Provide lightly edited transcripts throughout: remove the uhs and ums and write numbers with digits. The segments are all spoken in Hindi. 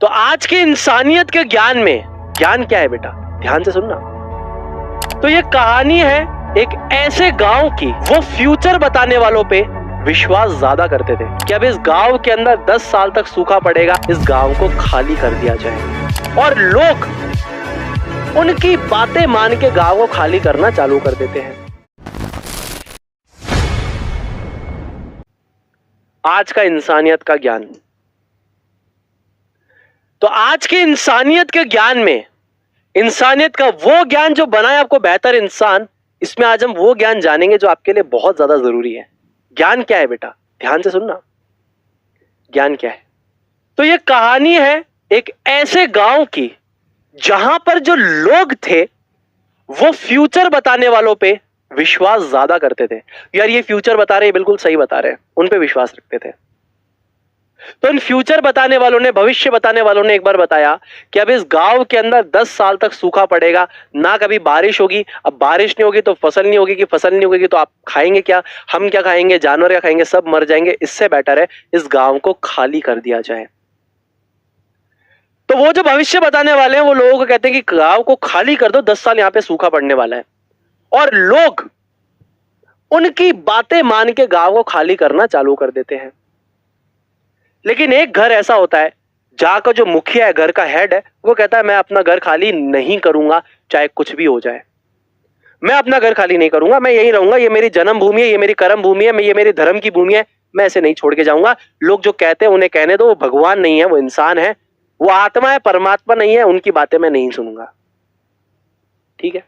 तो आज के इंसानियत के ज्ञान में, ज्ञान क्या है बेटा, ध्यान से सुनना। तो ये कहानी है एक ऐसे गांव की। वो फ्यूचर बताने वालों पे विश्वास ज्यादा करते थे कि अब इस गांव के अंदर 10 साल तक सूखा पड़ेगा, इस गांव को खाली कर दिया जाए। और लोग उनकी बातें मान के गांव को खाली करना चालू कर देते हैं। आज का इंसानियत का ज्ञान। तो आज के इंसानियत के ज्ञान में, इंसानियत का वो ज्ञान जो बनाए आपको बेहतर इंसान, इसमें आज हम वो ज्ञान जानेंगे जो आपके लिए बहुत ज्यादा जरूरी है। ज्ञान क्या है बेटा, ध्यान से सुनना। ज्ञान क्या है? तो ये कहानी है एक ऐसे गांव की जहां पर जो लोग थे वो फ्यूचर बताने वालों पे विश्वास ज्यादा करते थे। यार ये फ्यूचर बता रहे हैं, बिल्कुल सही बता रहे हैं, उन पे विश्वास रखते थे। तो इन फ्यूचर बताने वालों ने, भविष्य बताने वालों ने एक बार बताया कि अब इस गांव के अंदर 10 साल तक सूखा पड़ेगा, ना कभी बारिश होगी। अब बारिश नहीं होगी तो फसल नहीं होगी, कि फसल नहीं होगी तो आप खाएंगे क्या, हम क्या खाएंगे, जानवर क्या खाएंगे, सब मर जाएंगे। इससे बेटर है इस गांव को खाली कर दिया जाए। तो वो जो भविष्य बताने वाले हैं वो लोगों को कहते हैं कि गांव को खाली कर दो, 10 साल यहां पे सूखा पड़ने वाला है। और लोग उनकी बातें मान के गांव को खाली करना चालू कर देते हैं। लेकिन एक घर ऐसा होता है जहां का जो मुखिया है, घर का हेड है, वो कहता है मैं अपना घर खाली नहीं करूंगा, चाहे कुछ भी हो जाए। मैं अपना घर खाली नहीं करूंगा, मैं यहीं रहूंगा, ये मेरी जन्म भूमि है, ये मेरी कर्म भूमि है, ये मेरी धर्म की भूमि है, मैं ऐसे नहीं छोड़ के जाऊंगा। लोग जो कहते हैं उन्हें कहने दो, वो भगवान नहीं है, वो इंसान है, वो आत्मा है, परमात्मा नहीं है, उनकी बातें मैं नहीं सुनूंगा। ठीक है।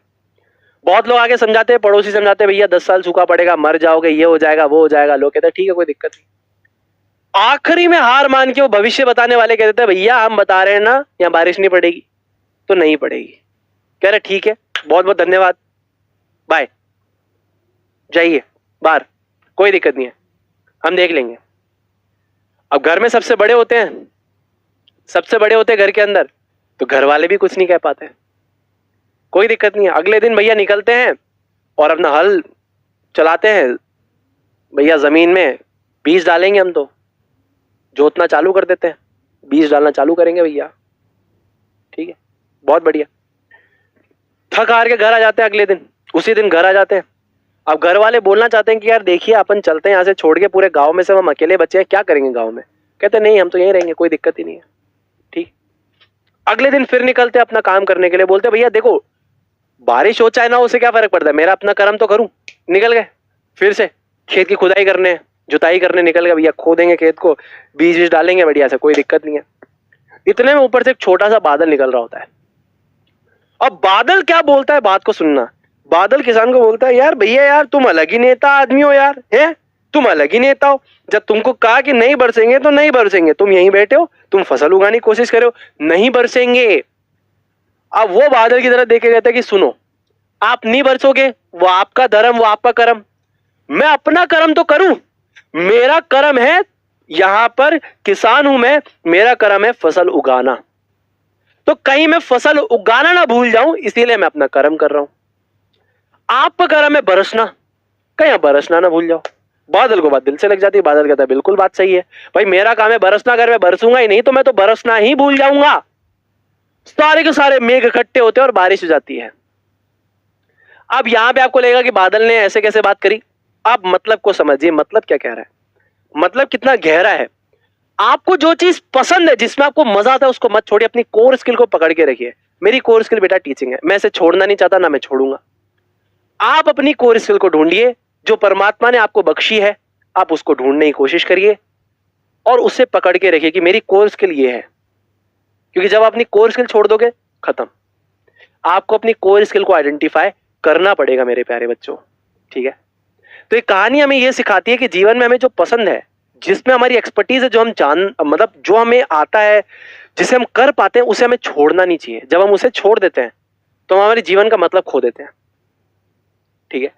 बहुत लोग आगे समझाते हैं, पड़ोसी समझाते हैं भैया 10 साल सूखा पड़ेगा, मर जाओगे, ये हो जाएगा, वो हो जाएगा। लोग कहते हैं ठीक है, कोई दिक्कत नहीं। आखिरी में हार मान के वो भविष्य बताने वाले कहते थे भैया हम बता रहे हैं ना यहाँ बारिश नहीं पड़ेगी, तो नहीं पड़ेगी। कह रहे ठीक है, बहुत बहुत धन्यवाद, बाय, जाइए बाहर, कोई दिक्कत नहीं है, हम देख लेंगे। अब घर में सबसे बड़े होते हैं, सबसे बड़े होते हैं घर के अंदर, तो घर वाले भी कुछ नहीं कह पाते। कोई दिक्कत नहीं है। अगले दिन भैया निकलते हैं और अपना हल चलाते हैं, भैया जमीन में बीज डालेंगे, हम तो जोतना चालू कर देते हैं, बीज डालना चालू करेंगे भैया। ठीक है, बहुत बढ़िया। थक हार के घर आ जाते हैं, अगले दिन उसी दिन घर आ जाते हैं। अब घर वाले बोलना चाहते हैं कि यार देखिए अपन चलते हैं यहाँ से, छोड़ के पूरे गांव में से हम अकेले बच्चे हैं, क्या करेंगे गांव में। कहते नहीं हम तो यहीं रहेंगे, कोई दिक्कत ही नहीं है। ठीक। अगले दिन फिर निकलते अपना काम करने के लिए, बोलते भैया देखो बारिश हो चाहे ना हो, उसे क्या फर्क पड़ता है, मेरा अपना कर्म तो करूं। निकल गए फिर से खेत की खुदाई करने, जुताई करने निकल गए भैया, खोदेंगे खेत को, बीज बीज डालेंगे बढ़िया से, कोई दिक्कत नहीं है। इतने में ऊपर से एक छोटा सा बादल निकल रहा होता है। अब बादल क्या बोलता है, बात को सुनना। बादल किसान को बोलता है यार भैया यार तुम अलग ही नेता आदमी हो यार, है तुम अलग ही नेता हो। जब तुमको कहा कि नहीं बरसेंगे तो नहीं बरसेंगे, तुम यहीं बैठे हो, तुम फसल उगाने की कोशिश करे हो, नहीं बरसेंगे। अब वो बादल की तरफ देखे कहते कि सुनो आप नहीं बरसोगे, वो आपका धर्म, वो आपका कर्म, मैं अपना कर्म तो करूं। मेरा कर्म है यहां पर किसान हूं मैं, मेरा कर्म है फसल उगाना। तो कहीं मैं फसल उगाना ना भूल जाऊं, इसीलिए मैं अपना कर्म कर रहा हूं। आपका कर्म है बरसना, कहीं बरसना ना भूल जाओ। बादल को बात दिल से लग जाती है। बादल कहता है बिल्कुल बात सही है भाई, मेरा काम है बरसना, अगर मैं बरसूंगा ही नहीं तो मैं तो बरसना ही भूल जाऊंगा। सारे के सारे मेघ इकट्ठे होते हैं और बारिश हो जाती है। अब यहां पे आपको लगेगा कि बादल ने ऐसे कैसे बात करी। आप मतलब को समझिए, मतलब क्या कह रहा है, मतलब कितना गहरा है। आपको जो चीज पसंद है, जिसमें आपको मजा आता है, उसको मत छोड़िए, अपनी कोर स्किल को पकड़ के रखिए। मेरी कोर स्किल बेटा टीचिंग है, मैं इसे छोड़ना नहीं चाहता, ना मैं छोड़ूंगा। आप अपनी कोर स्किल को ढूंढिए, जो परमात्मा ने आपको बख्शी है, आप उसको ढूंढने की कोशिश करिए और उसे पकड़ के रखिए कि मेरी कोर स्किल ये है। क्योंकि जब आप अपनी कोर स्किल छोड़ दोगे, खत्म। आपको अपनी कोर स्किल को आइडेंटिफाई करना पड़ेगा मेरे प्यारे बच्चों। ठीक है। तो ये कहानी हमें ये सिखाती है कि जीवन में हमें जो पसंद है, जिसमें हमारी एक्सपर्टीज है, जो हम मतलब जो हमें आता है, जिसे हम कर पाते हैं, उसे हमें छोड़ना नहीं चाहिए। जब हम उसे छोड़ देते हैं तो हम हमारे जीवन का मतलब खो देते हैं। ठीक है।